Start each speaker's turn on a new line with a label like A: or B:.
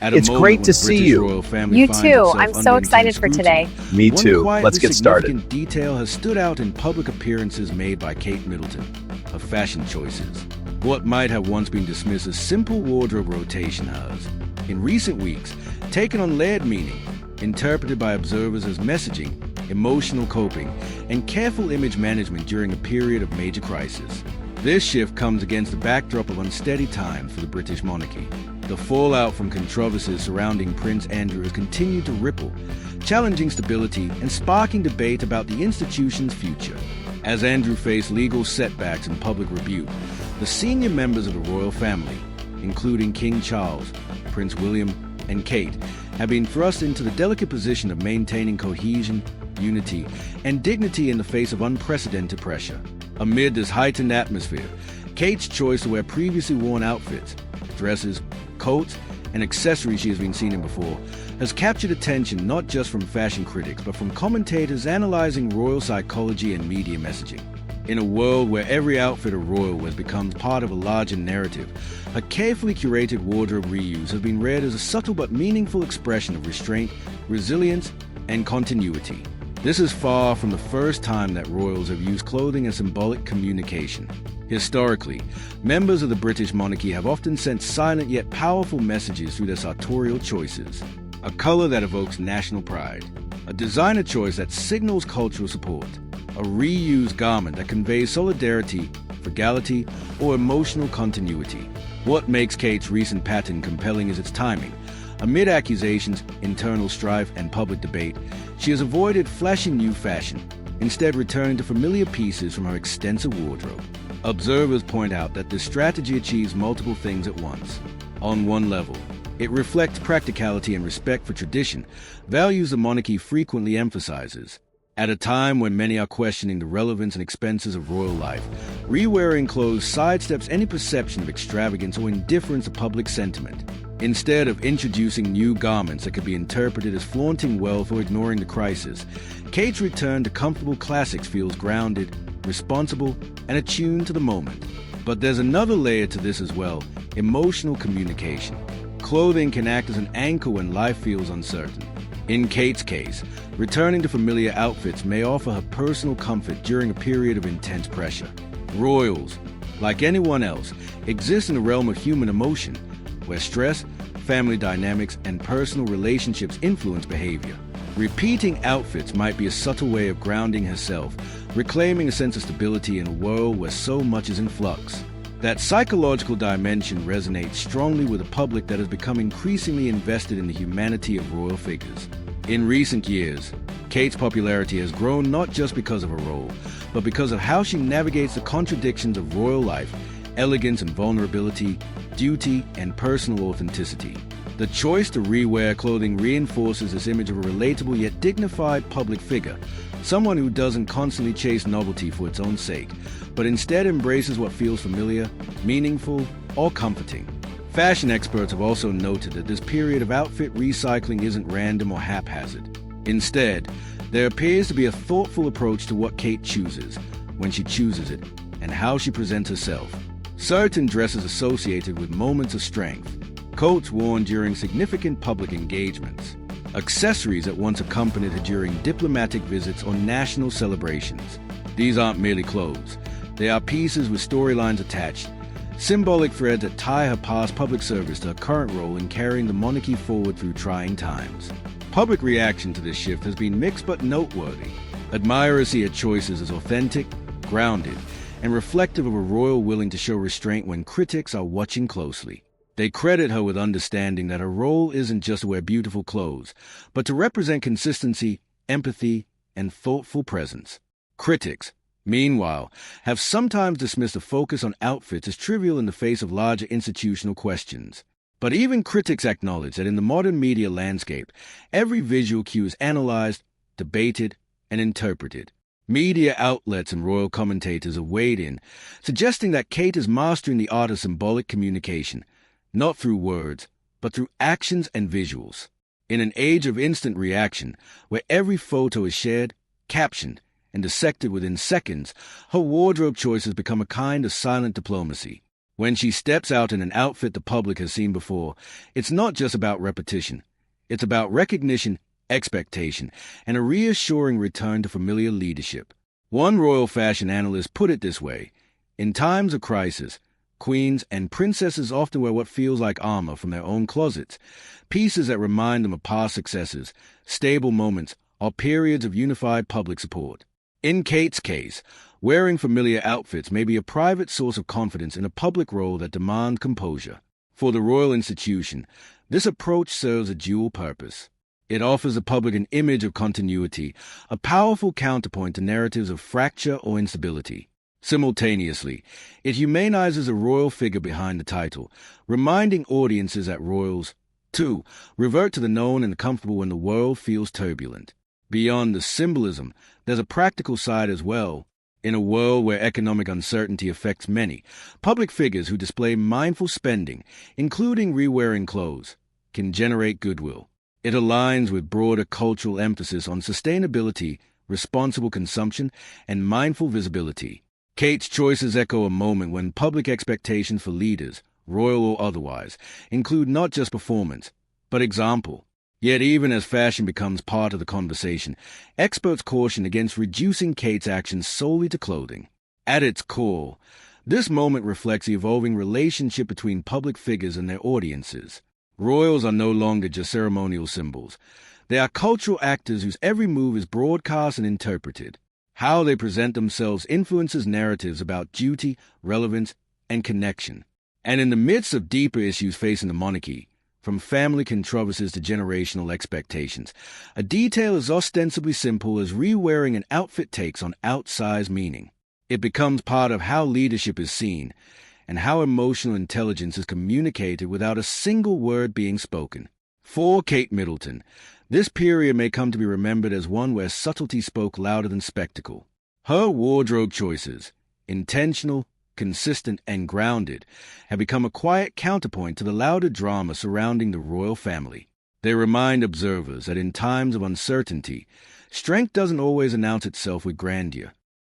A: It's great to see you.
B: You too. I'm so excited for today.
A: Me too. Let's get started.
C: Significant detail has stood out in public appearances made by Kate Middleton, her fashion choices. What might have once been dismissed as simple wardrobe rotation has, in recent weeks, taken on layered meaning, interpreted by observers as messaging, emotional coping, and careful image management during a period of major crisis. This shift comes against the backdrop of unsteady times for the British monarchy. The fallout from controversies surrounding Prince Andrew has continued to ripple, challenging stability and sparking debate about the institution's future. As Andrew faced legal setbacks and public rebuke, the senior members of the royal family, including King Charles, Prince William, and Kate, have been thrust into the delicate position of maintaining cohesion, unity, and dignity in the face of unprecedented pressure. Amid this heightened atmosphere, Kate's choice to wear previously worn outfits, dresses, coats, and accessories she has been seen in before, has captured attention not just from fashion critics, but from commentators analyzing royal psychology and media messaging. In a world where every outfit of royal has become part of a larger narrative, a carefully curated wardrobe reuse has been read as a subtle but meaningful expression of restraint, resilience, and continuity. This is far from the first time that royals have used clothing as symbolic communication. Historically, members of the British monarchy have often sent silent yet powerful messages through their sartorial choices. A color that evokes national pride, a designer choice that signals cultural support, a reused garment that conveys solidarity, frugality, or emotional continuity. What makes Kate's recent pattern compelling is its timing. Amid accusations, internal strife, and public debate, she has avoided flashy new fashion, instead returning to familiar pieces from her extensive wardrobe. Observers point out that this strategy achieves multiple things at once. On one level, it reflects practicality and respect for tradition, values the monarchy frequently emphasizes. At a time when many are questioning the relevance and expenses of royal life, re-wearing clothes sidesteps any perception of extravagance or indifference to public sentiment. Instead of introducing new garments that could be interpreted as flaunting wealth or ignoring the crisis, Kate's return to comfortable classics feels grounded, responsible, and attuned to the moment. But there's another layer to this as well: emotional communication. Clothing can act as an anchor when life feels uncertain. In Kate's case, returning to familiar outfits may offer her personal comfort during a period of intense pressure. Royals, like anyone else, exist in the realm of human emotion, where stress, family dynamics, and personal relationships influence behavior. Repeating outfits might be a subtle way of grounding herself, reclaiming a sense of stability in a world where so much is in flux. That psychological dimension resonates strongly with a public that has become increasingly invested in the humanity of royal figures. In recent years, Kate's popularity has grown not just because of her role, but because of how she navigates the contradictions of royal life, elegance and vulnerability, duty and personal authenticity. The choice to re-wear clothing reinforces this image of a relatable yet dignified public figure, someone who doesn't constantly chase novelty for its own sake, but instead embraces what feels familiar, meaningful, or comforting. Fashion experts have also noted that this period of outfit recycling isn't random or haphazard. Instead, there appears to be a thoughtful approach to what Kate chooses, when she chooses it, and how she presents herself. Certain dresses associated with moments of strength, coats worn during significant public engagements, accessories that once accompanied her during diplomatic visits or national celebrations. These aren't merely clothes. They are pieces with storylines attached, symbolic threads that tie her past public service to her current role in carrying the monarchy forward through trying times. Public reaction to this shift has been mixed but noteworthy. Admirers see her choices as authentic, grounded, and reflective of a royal willing to show restraint when critics are watching closely. They credit her with understanding that her role isn't just to wear beautiful clothes, but to represent consistency, empathy, and thoughtful presence. Critics, meanwhile, have sometimes dismissed the focus on outfits as trivial in the face of larger institutional questions. But even critics acknowledge that in the modern media landscape, every visual cue is analyzed, debated, and interpreted. Media outlets and royal commentators have weighed in, suggesting that Kate is mastering the art of symbolic communication, not through words, but through actions and visuals. In an age of instant reaction, where every photo is shared, captioned, and dissected within seconds, her wardrobe choices become a kind of silent diplomacy. When she steps out in an outfit the public has seen before, it's not just about repetition. It's about recognition, expectation, and a reassuring return to familiar leadership. One royal fashion analyst put it this way: in times of crisis, queens and princesses often wear what feels like armor from their own closets, pieces that remind them of past successes, stable moments, or periods of unified public support. In Kate's case, wearing familiar outfits may be a private source of confidence in a public role that demands composure. For the royal institution, this approach serves a dual purpose. It offers the public an image of continuity, a powerful counterpoint to narratives of fracture or instability. Simultaneously, it humanizes the royal figure behind the title, reminding audiences that royals, too, revert to the known and the comfortable when the world feels turbulent. Beyond the symbolism, there's a practical side as well. In a world where economic uncertainty affects many, public figures who display mindful spending, including re-wearing clothes, can generate goodwill. It aligns with broader cultural emphasis on sustainability, responsible consumption, and mindful visibility. Kate's choices echo a moment when public expectations for leaders, royal or otherwise, include not just performance, but example. Yet even as fashion becomes part of the conversation, experts caution against reducing Kate's actions solely to clothing. At its core, this moment reflects the evolving relationship between public figures and their audiences. Royals are no longer just ceremonial symbols. They are cultural actors whose every move is broadcast and interpreted. How they present themselves influences narratives about duty, relevance, and connection. And in the midst of deeper issues facing the monarchy, from family controversies to generational expectations, a detail as ostensibly simple as re-wearing an outfit takes on outsized meaning. It becomes part of how leadership is seen, and how emotional intelligence is communicated without a single word being spoken. For Kate Middleton, this period may come to be remembered as one where subtlety spoke louder than spectacle. Her wardrobe choices, intentional, consistent, and grounded, have become a quiet counterpoint to the louder drama surrounding the royal family. They remind observers that in times of uncertainty, strength doesn't always announce itself with grandeur.